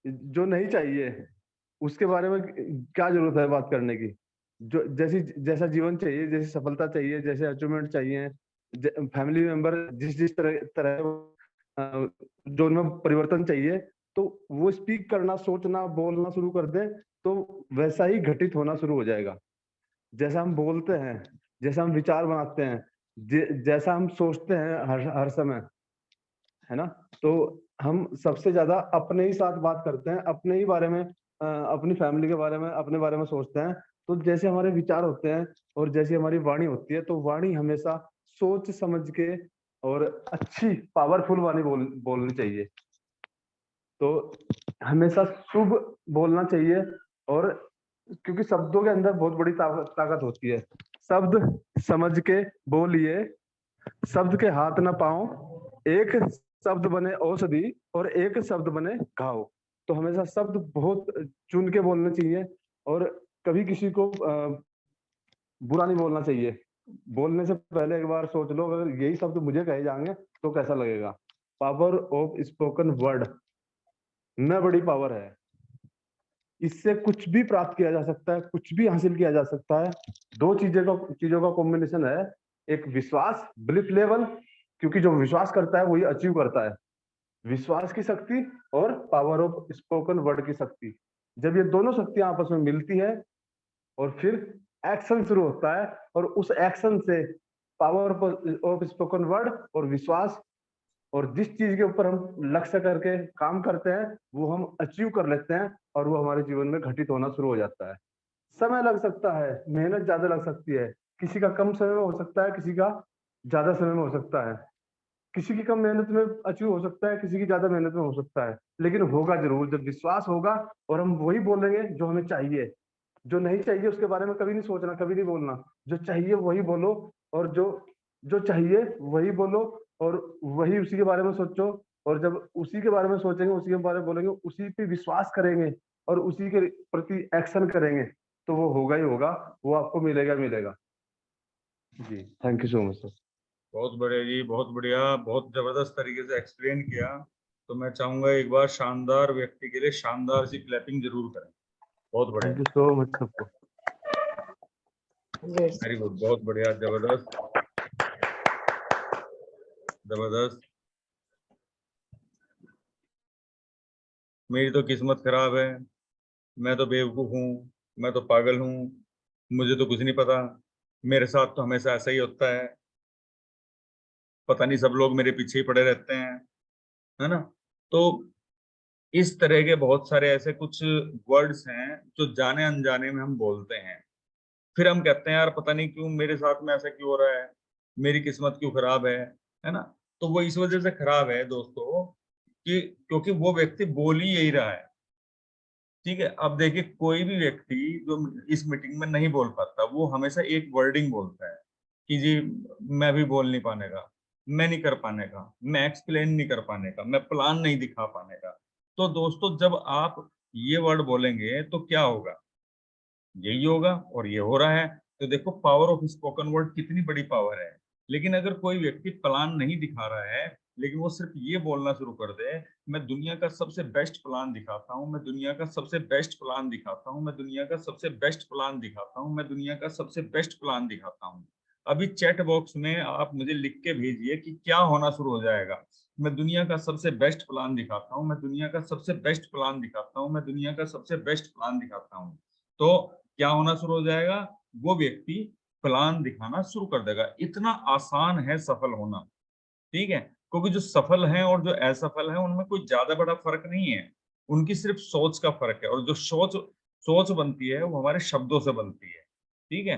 जो नहीं चाहिए उसके बारे में क्या जरूरत है बात करने की। जो जैसा जीवन चाहिए, जैसी सफलता चाहिए, जैसे अचीवमेंट चाहिए, फैमिली मेंबर जिस जिस तरह जो उनमें परिवर्तन चाहिए, तो वो स्पीक करना, सोचना, बोलना शुरू कर दे तो वैसा ही घटित होना शुरू हो जाएगा। जैसा हम बोलते हैं, जैसा हम विचार बनाते हैं, जैसा हम सोचते हैं हर समय, है ना, तो हम सबसे ज्यादा अपने ही साथ बात करते हैं, अपने ही बारे में, अपनी फैमिली के बारे में, अपने बारे में सोचते हैं। तो जैसे हमारे विचार होते हैं और जैसी हमारी वाणी होती है, तो वाणी हमेशा सोच समझ के और अच्छी पावरफुल वाणी बोलनी चाहिए। तो हमेशा शुभ बोलना चाहिए, और क्योंकि शब्दों के अंदर बहुत बड़ी ताकत होती है। शब्द समझ के बोलिए, शब्द के हाथ ना पाओ, एक शब्द बने औषधि और एक शब्द बने घाव। तो हमेशा शब्द बहुत चुन के बोलने चाहिए और कभी किसी को बुरा नहीं बोलना चाहिए। बोलने से पहले एक बार सोच लो, अगर यही शब्द मुझे कहे जाएंगे तो कैसा लगेगा। पावर ऑफ स्पोकन वर्ड में बड़ी पावर है, इससे कुछ भी प्राप्त किया जा सकता है, कुछ भी हासिल किया जा सकता है। दो चीजों का कॉम्बिनेशन है, एक विश्वास, बिलीफ लेवल, क्योंकि जो विश्वास करता है वही अचीव करता है, विश्वास की शक्ति और पावर ऑफ स्पोकन वर्ड की शक्ति। जब ये दोनों शक्तियां आपस में मिलती है और फिर एक्शन शुरू होता है, और उस एक्शन से पावर ऑफ स्पोकन वर्ड और विश्वास, और जिस चीज के ऊपर हम लक्ष्य करके काम करते हैं वो हम अचीव कर लेते हैं और वो हमारे जीवन में घटित होना शुरू हो जाता है। समय लग सकता है, मेहनत ज्यादा लग सकती है, किसी का कम समय में हो सकता है, किसी का ज्यादा समय में हो सकता है, किसी की कम मेहनत में अचीव हो सकता है, किसी की ज्यादा मेहनत में हो सकता है, लेकिन होगा जरूर जब विश्वास होगा और हम वही बोलेंगे जो हमें चाहिए। जो नहीं चाहिए उसके बारे में कभी नहीं सोचना, कभी नहीं बोलना। जो चाहिए वही बोलो, और जो जो चाहिए वही बोलो, और वही उसी के बारे में सोचो। और जब उसी के बारे में सोचेंगे, उसी के बारे में बोलेंगे, उसी पे विश्वास करेंगे और उसी के प्रति एक्शन करेंगे, तो वो होगा ही होगा, वो आपको मिलेगा मिलेगा। जी, thank you so much sir. बहुत बढ़िया जी, बहुत बढ़िया, बहुत जबरदस्त तरीके से एक्सप्लेन किया। तो मैं चाहूंगा एक बार शानदार व्यक्ति के लिए शानदार सी क्लैपिंग जरूर करें। बहुत बढ़िया, थैंक यू सो मच सबको। वेरी गुड, बहुत बढ़िया, जबरदस्त जबरदस्त। मेरी तो किस्मत खराब है, मैं तो बेवकूफ हूँ, मैं तो पागल हूँ, मुझे तो कुछ नहीं पता, मेरे साथ तो हमेशा ऐसा ही होता है, पता नहीं सब लोग मेरे पीछे ही पड़े रहते हैं, है ना। तो इस तरह के बहुत सारे ऐसे कुछ वर्ड्स हैं जो जाने अनजाने में हम बोलते हैं। फिर हम कहते हैं यार पता नहीं क्यों मेरे साथ में ऐसा क्यों हो रहा है, मेरी किस्मत क्यों खराब है ना। तो वो इस वजह से खराब है दोस्तों कि क्योंकि वो व्यक्ति बोल ही यही रहा है। ठीक है, अब देखिए कोई भी व्यक्ति जो इस मीटिंग में नहीं बोल पाता वो हमेशा एक वर्डिंग बोलता है कि जी मैं भी बोल नहीं पाने का, मैं नहीं कर पाने का, मैं एक्सप्लेन नहीं कर पाने का, मैं प्लान नहीं दिखा पाने का। तो दोस्तों जब आप ये वर्ड बोलेंगे तो क्या होगा, यही होगा और ये हो रहा है। तो देखो पावर ऑफ स्पोकन वर्ड कितनी बड़ी पावर है। लेकिन अगर कोई व्यक्ति प्लान नहीं दिखा रहा है लेकिन वो सिर्फ ये बोलना शुरू कर दे, मैं दुनिया का सबसे बेस्ट प्लान दिखाता हूँ, मैं दुनिया का सबसे बेस्ट प्लान दिखाता हूँ, मैं दुनिया का सबसे बेस्ट प्लान दिखाता हूँ, मैं दुनिया का सबसे बेस्ट प्लान दिखाता हूँ। अभी चैट बॉक्स में आप मुझे लिख के भेजिए कि क्या होना शुरू हो जाएगा। मैं दुनिया का सबसे बेस्ट प्लान दिखाता हूँ, मैं दुनिया का सबसे बेस्ट प्लान दिखाता हूँ, मैं दुनिया का सबसे बेस्ट प्लान दिखाता हूँ। तो क्या होना शुरू हो जाएगा, वो व्यक्ति प्लान दिखाना शुरू कर देगा। इतना आसान है सफल होना। ठीक है, क्योंकि जो सफल हैं और जो असफल हैं उनमें कोई ज्यादा बड़ा फर्क नहीं है, उनकी सिर्फ सोच का फर्क है। और जो सोच सोच बनती है वो हमारे शब्दों से बनती है। ठीक है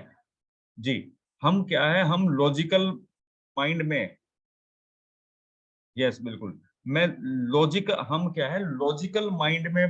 जी, हम क्या है, हम लॉजिकल माइंड में, यस बिल्कुल, मैं लॉजिक, हम क्या है लॉजिकल माइंड में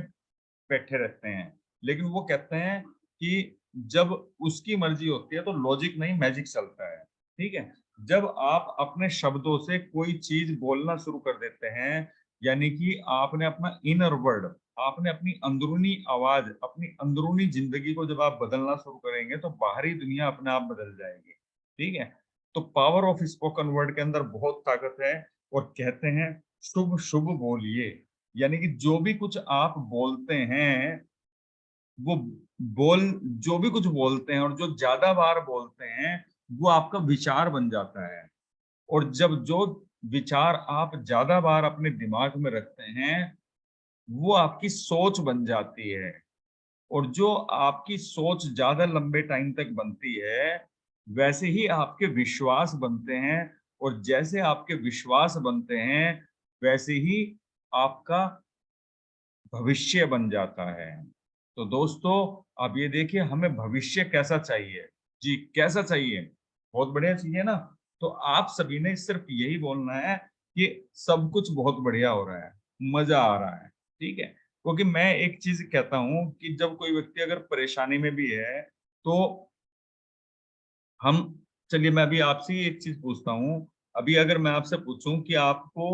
बैठे रहते हैं। लेकिन वो कहते हैं कि जब उसकी मर्जी होती है तो लॉजिक नहीं मैजिक चलता है। ठीक है, जब आप अपने शब्दों से कोई चीज बोलना शुरू कर देते हैं, यानी कि आपने अपना इनर वर्ड, आपने अपनी अंदरूनी आवाज, अपनी अंदरूनी जिंदगी को जब आप बदलना शुरू करेंगे तो बाहरी दुनिया अपने आप बदल जाएगी। ठीक है, तो पावर ऑफ स्पोकन वर्ड के अंदर बहुत ताकत है। और कहते हैं शुभ शुभ बोलिए, यानी कि जो भी कुछ आप बोलते हैं वो बोल, जो भी कुछ बोलते हैं और जो ज्यादा बार बोलते हैं वो आपका विचार बन जाता है। और जब जो विचार आप ज्यादा बार अपने दिमाग में रखते हैं वो आपकी सोच बन जाती है। और जो आपकी सोच ज्यादा लंबे टाइम तक बनती है वैसे ही आपके विश्वास बनते हैं। और जैसे आपके विश्वास बनते हैं वैसे ही आपका भविष्य बन जाता है। तो दोस्तों आप ये देखिए हमें भविष्य कैसा चाहिए, जी कैसा चाहिए, बहुत बढ़िया चाहिए ना। तो आप सभी ने सिर्फ यही बोलना है कि सब कुछ बहुत बढ़िया हो रहा है, मजा आ रहा है। ठीक है, क्योंकि मैं एक चीज कहता हूँ कि जब कोई व्यक्ति अगर परेशानी में भी है तो हम, चलिए मैं अभी आपसे ही एक चीज पूछता हूँ। अभी अगर मैं आपसे पूछूं कि आपको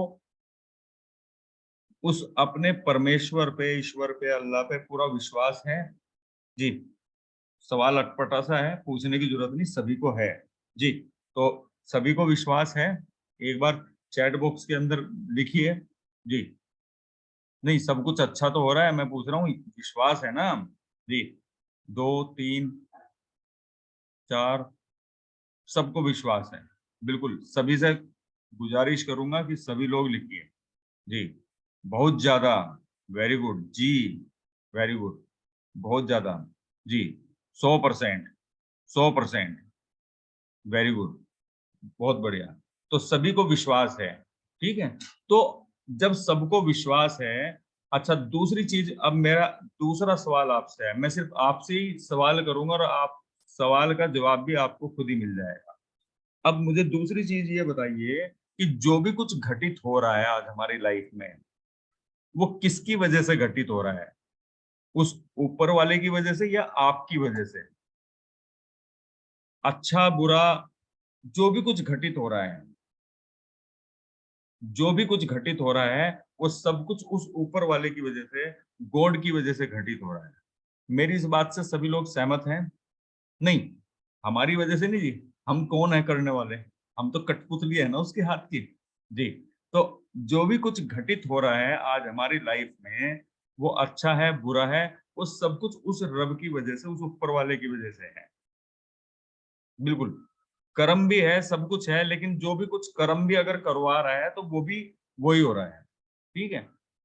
उस अपने परमेश्वर पे, ईश्वर पे, अल्लाह पे पूरा विश्वास है? जी, सवाल अटपटा सा है, पूछने की जरूरत नहीं, सभी को है। जी, तो सभी को विश्वास है? एक बार चैट बॉक्स के अंदर लिखिए। जी, नहीं सब कुछ अच्छा तो हो रहा है, मैं पूछ रहा हूँ विश्वास है ना? जी, 2 3 4, सबको विश्वास है। बिल्कुल, सभी से गुजारिश करूंगा कि सभी लोग लिखिए। जी, बहुत ज्यादा, वेरी गुड जी, वेरी गुड, बहुत ज्यादा जी, 100%, 100%, वेरी गुड, बहुत बढ़िया। तो सभी को विश्वास है। ठीक है, तो जब सबको विश्वास है, अच्छा दूसरी चीज, अब मेरा दूसरा सवाल आपसे है, मैं सिर्फ आपसे ही सवाल करूंगा और आप सवाल का जवाब भी आपको खुद ही मिल जाएगा। अब मुझे दूसरी चीज ये बताइए कि जो भी कुछ घटित हो रहा है आज हमारी लाइफ में वो किसकी वजह से घटित हो रहा है, उस ऊपर वाले की वजह से या आपकी वजह से? अच्छा बुरा जो भी कुछ घटित हो रहा है, जो भी कुछ घटित हो रहा है वो सब कुछ उस ऊपर वाले की वजह से, गॉड की वजह से घटित हो रहा है। मेरी इस बात से सभी लोग सहमत हैं? नहीं, हमारी वजह से नहीं जी, हम कौन है करने वाले, हम तो कठपुतली है ना उसके हाथ की। जी, तो जो भी कुछ घटित हो रहा है आज हमारी लाइफ में वो अच्छा है बुरा है, वो सब कुछ उस रब की वजह से, उस ऊपर वाले की वजह से है। बिल्कुल, कर्म भी है, सब कुछ है, लेकिन जो भी कुछ कर्म भी अगर करवा रहा है तो वो भी वही हो रहा है। ठीक है,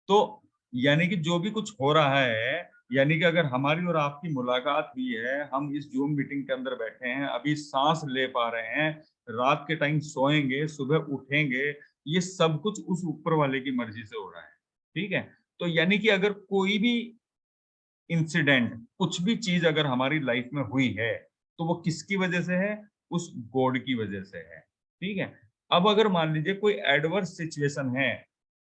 तो यानी कि जो भी कुछ हो रहा है यानी कि अगर हमारी और आपकी मुलाकात हुई है, हम इस जूम मीटिंग के अंदर बैठे हैं, अभी सांस ले पा रहे हैं, रात के टाइम सोएंगे, सुबह उठेंगे, ये सब कुछ उस ऊपर वाले की मर्जी से हो रहा है। ठीक है? तो यानी कि अगर कोई भी इंसिडेंट, कुछ भी चीज अगर हमारी लाइफ में हुई है, तो वो किसकी वजह से है? उस गॉड की वजह से है। ठीक है? अब अगर मान लीजिए कोई एडवर्स सिचुएशन है,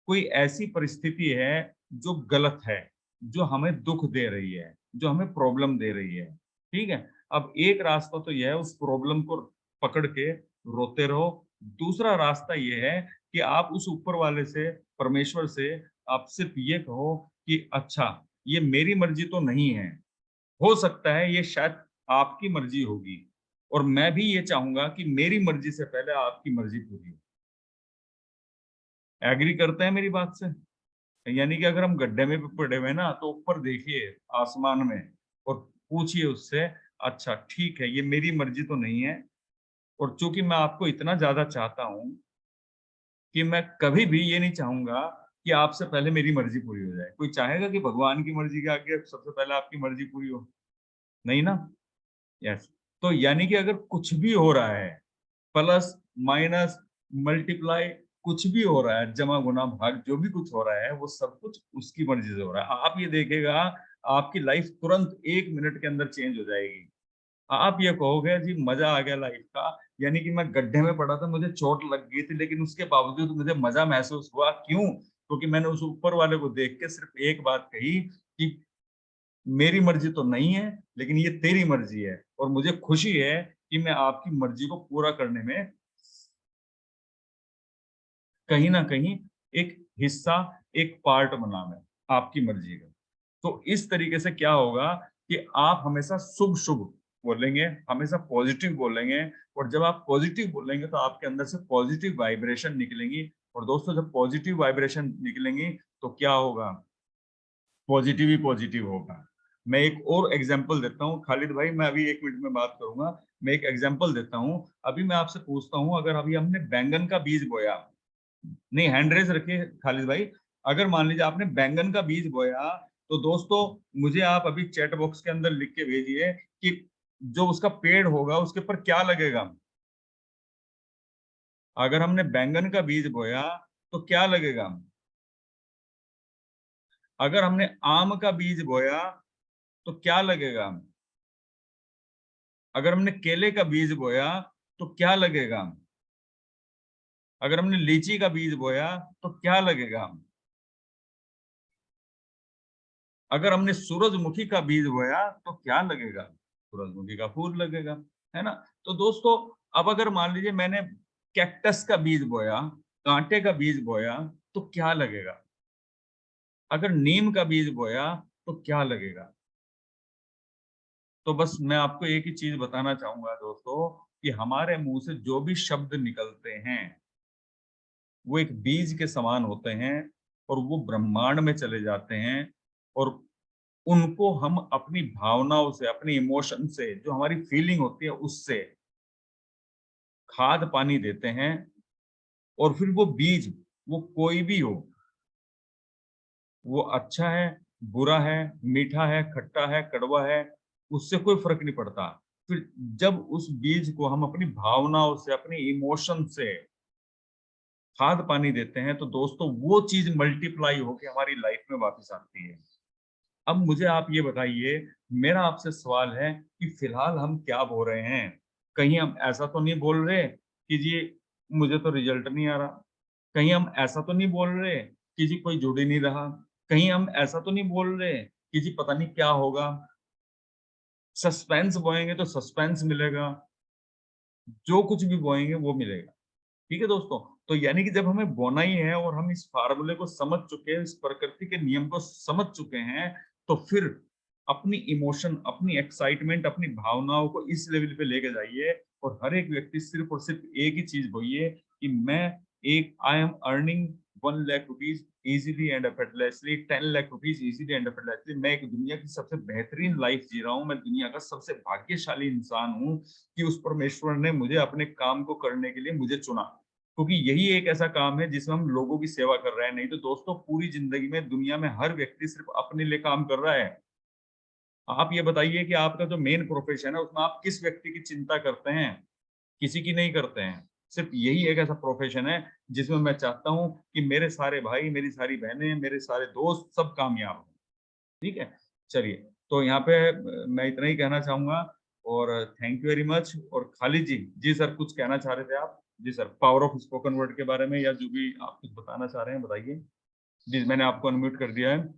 कोई ऐसी परिस्थिति है जो गलत है, जो हमें दुख दे रही है, जो हमें प्रॉब्लम दे रही है। ठीक है? अब एक रास्ता तो यह है उस प्रॉब्लम को पकड़ के रोते रहो। दूसरा रास्ता ये है कि आप उस ऊपर वाले से, परमेश्वर से आप सिर्फ ये कहो कि अच्छा, ये मेरी मर्जी तो नहीं है। हो सकता है ये शायद आपकी मर्जी होगी और मैं भी ये चाहूँगा कि मेरी मर्जी से पहले आपकी मर्जी पूरी हो। एग्री करते हैं मेरी बात से? यानी कि अगर हम गड्ढे में भी पड़े हुए हैं ना, तो ऊपर देखिए आसमान में और पूछिए उससे, अच्छा ठीक है, ये मेरी मर्जी तो नहीं है और चूँकि मैं आपको इतना ज़्यादा चाहता हूँ कि मैं कभी भी ये नहीं चाहूँगा कि आपसे पहले मेरी मर्जी पूरी हो जाए। कोई चाहेगा कि भगवान की मर्जी के आगे सबसे पहले आपकी मर्जी पूरी हो? नहीं ना? यस। तो यानी कि अगर कुछ भी हो रहा है, प्लस, माइनस, मल्टीप्लाई, कुछ भी हो रहा है, जमा, गुना, भाग, जो भी कुछ हो रहा है, वो सब कुछ उसकी मर्ज़ी से हो रहा है। आप ये देखिएगा, आपकी लाइफ़ तुरंत 1 मिनट के अंदर चेंज हो जाएगी। आप ये कहोगे जी मज़ा आ गया लाइफ़ का, यानी कि मैं गड्ढे में पड़ा था, मुझे चोट लग गई थी, लेकिन उसके बावजूद मुझे मज़ा महसूस हुआ। क्यों? क्योंकि मैंने उस ऊपर वाले को देख के सिर्फ़ एक बात कही कि मेरी मर्ज़ी तो नहीं है, लेकिन ये तेरी मर्ज़ी है और मुझे खुशी है कि मैं आपकी मर्ज़ी को पूरा करने में कहीं न कहीं एक हिस्सा, एक पार्ट बना मैं, आपकी मर्ज़ी का। तो इस तरीके से क्या होगा कि आप हमेशा शुभ-शुभ बोलेंगे, हमेशा पॉज़िटिव बोलेंगे और जब आप पॉज़िटिव बोलेंगे तो आपके अंदर से पॉज़िटिव वाइब्रेशन निकलेंगी और दोस्तों जब पॉज़िटिव वाइब्रेशन निकलेंगी तो क्या होगा? पॉज़िटिव ही पॉज़िटिव होगा। मैं एक और एग्ज़ाम्पल देता हूँ, खालिद भाई मैं अभी 1 मिनट में बात करूँगा। मैं एक एग्ज़ाम्पल देता हूँ। अभी मैं आपसे पूछता हूँ अगर अभी हमने बैंगन का बीज बोया, नहीं हैंड रेज़ रखिए खालिद भाई। अगर मान लीजिए आपने बैंगन का बीज बोया, तो दोस्तों मुझे आप अभी चैट बॉक्स के अंदर लिख के भेजिए कि जो उसका पेड़ होगा उसके ऊपर क्या लगेगा? अगर हमने बैंगन का बीज बोया, तो क्या लगेगा? अगर हमने आम का बीज बोया, तो क्या लगेगा? अगर हमने केले का बीज बोया, तो क्या लगेगा? अगर हमने लीची का बीज बोया, तो क्या लगेगा? अगर हमने सूरजमुखी का बीज बोया, तो क्या लगेगा? सूरजमुखी का फूल लगेगा, है ना? तो दोस्तों, अब अगर मान लीजिए मैंने कैक्टस का बीज बोया, कांटे का बीज बोया, तो क्या लगेगा? अगर नीम का बीज बोया, तो क्या लगेगा? तो बस मैं आपको एक ही चीज़ बताना चाहूँगा दोस्तों, कि हमारे मुँह से जो भी शब्द निकलते हैं, वो एक बीज के समान होते हैं और वो ब्रह्मांड में चले जाते हैं और उनको हम अपनी भावनाओं से, अपने इमोशन से, जो हमारी फीलिंग होती है उससे खाद पानी देते हैं और फिर वो बीज, वो कोई भी हो, वो अच्छा है, बुरा है, मीठा है, खट्टा है, कड़वा है, उससे कोई फ़र्क नहीं पड़ता। फिर जब उस बीज को हम अपनी भावनाओं से, अपने इमोशन से खाद पानी देते हैं, तो दोस्तों वो चीज़ मल्टीप्लाई होके हमारी लाइफ में वापस आती है। अब मुझे आप ये बताइए, मेरा आपसे सवाल है कि फिलहाल हम क्या बोल रहे हैं? कहीं हम ऐसा तो नहीं बोल रहे कि जी मुझे तो रिजल्ट नहीं आ रहा। कहीं हम ऐसा तो नहीं बोल रहे कि जी कोई जुड़ ही नहीं रहा। कहीं हम ऐसा तो नहीं बोल रहे कि जी पता नहीं क्या होगा। सस्पेंस बोएँगे तो सस्पेंस मिलेगा, जो कुछ भी बोएँगे वो मिलेगा। ठीक है दोस्तों? तो यानी कि जब हमें बोना ही है और हम इस फ़ॉर्मूले को समझ चुके हैं, इस प्रकृति के नियम को समझ चुके हैं, तो फिर अपनी इमोशन, अपनी एक्साइटमेंट, अपनी भावनाओं को इस लेवल पे लेके जाइए और हर एक व्यक्ति सिर्फ़ और सिर्फ़ एक ही चीज़ बोलिए कि मैं एक I am earning 1 lakh rupees easily and effortlessly, 10 lakh rupees easily and effortlessly. मैं एक दुनिया की सबसे बेहतरीन लाइफ़ जी रहा हूँ, मैं दुनिया का सबसे भाग्यशाली इंसान हूँ कि उस परमेश्वर ने मुझे अपने काम को करने के लिए मुझे चुना। क्योंकि यही एक ऐसा काम है जिसमें हम लोगों की सेवा कर रहे हैं। नहीं तो दोस्तों पूरी ज़िंदगी में दुनिया में हर व्यक्ति सिर्फ़ अपने लिए काम कर रहा है। आप ये बताइए कि आपका जो मेन प्रोफेशन है उसमें आप किस व्यक्ति की चिंता करते हैं, किसी की नहीं करते हैं। सिर्फ यही एक ऐसा प्रोफेशन है जिसमें मैं चाहता हूँ कि मेरे सारे भाई, मेरी सारी बहनें, मेरे सारे दोस्त सब कामयाब हों। ठीक है? चलिए, तो यहाँ पे मैं इतना ही कहना चाहूँगा और थैंक यू वेरी मच। और खालिद जी, जी सर कुछ कहना चाह रहे थे आप? जी sir, power of spoken word के बारे में या जो भी आप कुछ बताना चाह रहे हैं बताइए। जी, मैंने आपको अनम्यूट कर दिया है।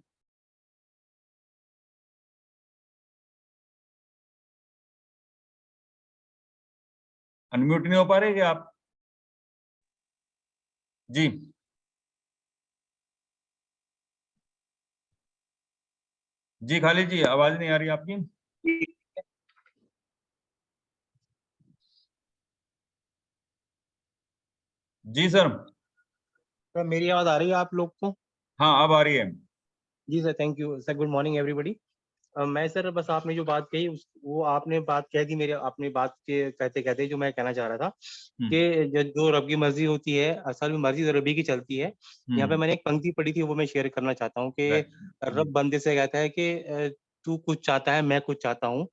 अनम्यूट नहीं हो पा रहे क्या आप? जी। जी खालिद जी, आवाज नहीं आ रही आपकी। जी सर। सर मेरी आवाज आ रही है आप लोग को? हाँ, अब आ रही है। जी sir, thank you sir. Good morning everybody. मैं सर बस आपने जो बात कही वो आपने बात कह दी मेरे अपनी बात के कहते कहते जो मैं कहना चाह रहा था कि जो रब की मर्जी होती है, असल में मर्जी तो रबी की चलती है। यहाँ पे मैंने एक पंक्ति पढ़ी थी, वो मैं शेयर करना चाहता हूँ कि रब बंदे से कहता है कि तू कुछ चाहता है, मैं कुछ चाहता हूँ,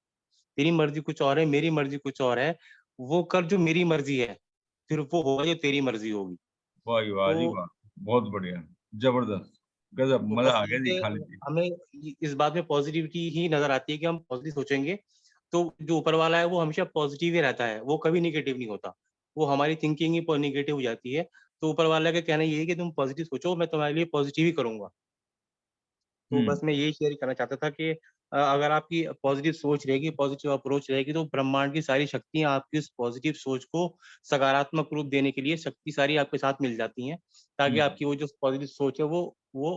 तेरी मर्जी कुछ और है, मेरी मर्जी कुछ और है, वो कर जो मेरी मर्जी है, फिर वो होगा जो तेरी मर्जी होगी। वाह जी तो वाह, बहुत बढ़िया, जबरदस्त, गजब, तो मजा बस आ गया जी ये खालिद जी। हमें इस बात में पॉजिटिविटी ही नजर आती है कि हम पॉजिटिव सोचेंगे तो जो ऊपर वाला है वो हमेशा पॉजिटिव ही रहता है, वो कभी निगेटिव नहीं होता। वो हमारी थिंकिंग ही निगेटिव हो जाती है। तो ऊपर वाला का कहना ये है कि तुम पॉजिटिव सोचो, मैं तुम्हारे लिए पॉजिटिव ही करूंगा। तो बस मैं यही शेयर करना चाहता था कि अगर आपकी पॉजिटिव सोच रहेगी, पॉजिटिव अप्रोच रहेगी, तो ब्रह्मांड की सारी शक्तियां आपकी उस पॉजिटिव सोच को सकारात्मक रूप देने के लिए शक्ति सारी आपके साथ मिल जाती हैं, ताकि आपकी वो जो पॉजिटिव सोच है वो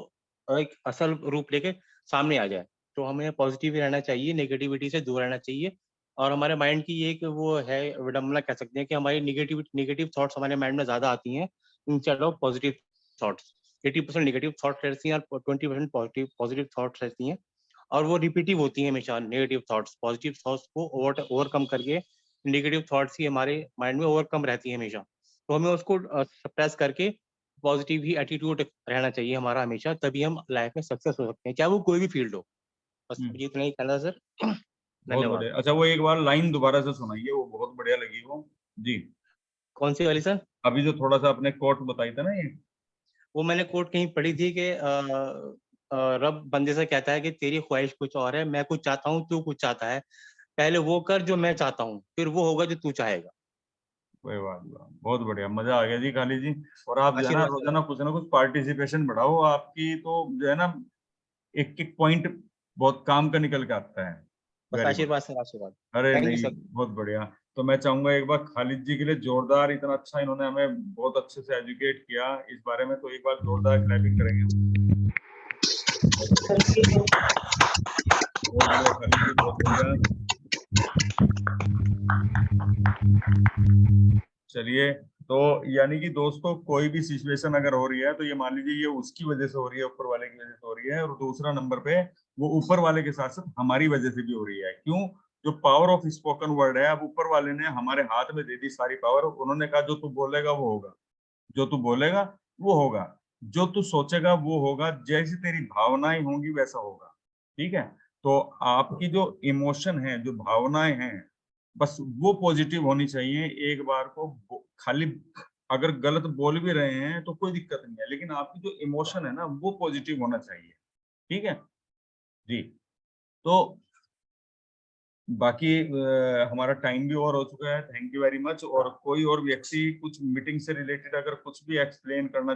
एक असल रूप लेके सामने आ जाए। तो हमें पॉजिटिव रहना चाहिए, नेगेटिविटी से दूर रहना चाहिए। और हमारे माइंड की ये एक वो है विडंबना कह सकते हैं कि हमारी नेगेटिव थॉट्स हमारे माइंड में ज्यादा आती हैं instead of positive thoughts. 80% negative thought रहती हैं और 20% पॉजिटिव थॉट्स रहती हैं, और वो रिपीटिव होती हैं हमेशा। नेगेटिव थॉट्स पॉजिटिव थॉट्स को ओवरकम करके नेगेटिव थॉट्स ही हमारे माइंड में ओवरकम रहती है हमेशा। तो हमें उसको सप्रेस करके पॉजिटिव ही एटीट्यूड रहना चाहिए हमारा हमेशा, तभी हम लाइफ में सक्सेस हो सकते हैं, चाहे वो कोई भी फील्ड हो। बस मुझे इतना ही कहना है सर। बहुत धन्यवाद। बढ़िया। अच्छा, वो एक बार लाइन दोबारा से सुनाइए, वो बहुत बढ़िया लगी वो। जी। कौन सी वाली सर? अभी जो थोड़ा सा आपने कोट बताई था ना ये। वो मैंने कोट कहीं पढ़ी थी कि रब बंदे से कहता है कि तेरी ख्वाहिश कुछ और है, मैं कुछ चाहता हूँ, तू कुछ चाहता है, पहले वो कर जो मैं चाहता हूँ, फिर वो होगा जो तू चाहेगा। वाह वाह, बहुत बढ़िया, मजा आ गया जी खालिद जी। और आप जो है ना आशीर्वाद सर। रोजाना कुछ ना कुछ पार्टिसिपेशन बढ़ाओ, आपकी तो जो है ना एक एक पॉइंट बहुत काम का निकल के आता है। बस वेरी गुड। आशीर्वाद सर, आशीर्वाद। अरे थैंक यू नहीं, सर। बहुत बढ़िया। तो मैं चाहूंगा एक बार खालिद जी के लिए जोरदार, इतना अच्छा इन्होंने हमें बहुत अच्छे से एजुकेट किया इस बारे में, तो एक बार जोरदार क्लैपिंग करेंगे हम। बहुत बढ़िया, बहुत बढ़िया खालिद जी, बहुत बढ़िया। चलिए, तो यानी कि दोस्तों कोई भी सिचुएशन अगर हो रही है तो ये मान लीजिए ये उसकी वजह से हो रही है, ऊपर वाले की वजह से हो रही है, और दूसरा नंबर पे वो ऊपर वाले के साथ साथ हमारी वजह से भी हो रही है। क्यों? जो पावर ऑफ स्पोकन वर्ड है, अब ऊपर वाले ने हमारे हाथ में दे दी सारी पावर। उन्होंने कहा जो तू बोलेगा वो होगा, जो तू बोलेगा वो होगा, जो तू सोचेगा वो होगा, जैसी तेरी भावनाएं होंगी वैसा होगा। ठीक है? तो आपकी जो इमोशन है, जो भावनाएं हैं, बस वो पॉजिटिव होनी चाहिए। एक बार को खाली अगर गलत बोल भी रहे हैं तो कोई दिक्कत नहीं है, लेकिन आपकी जो इमोशन है ना वो पॉजिटिव होना चाहिए। ठीक है जी। तो बाकी हमारा टाइम भी ओवर हो चुका है। Thank you very much. और कोई और व्यक्ति कुछ मीटिंग से रिलेटेड अगर कुछ भी एक्सप्लेन करना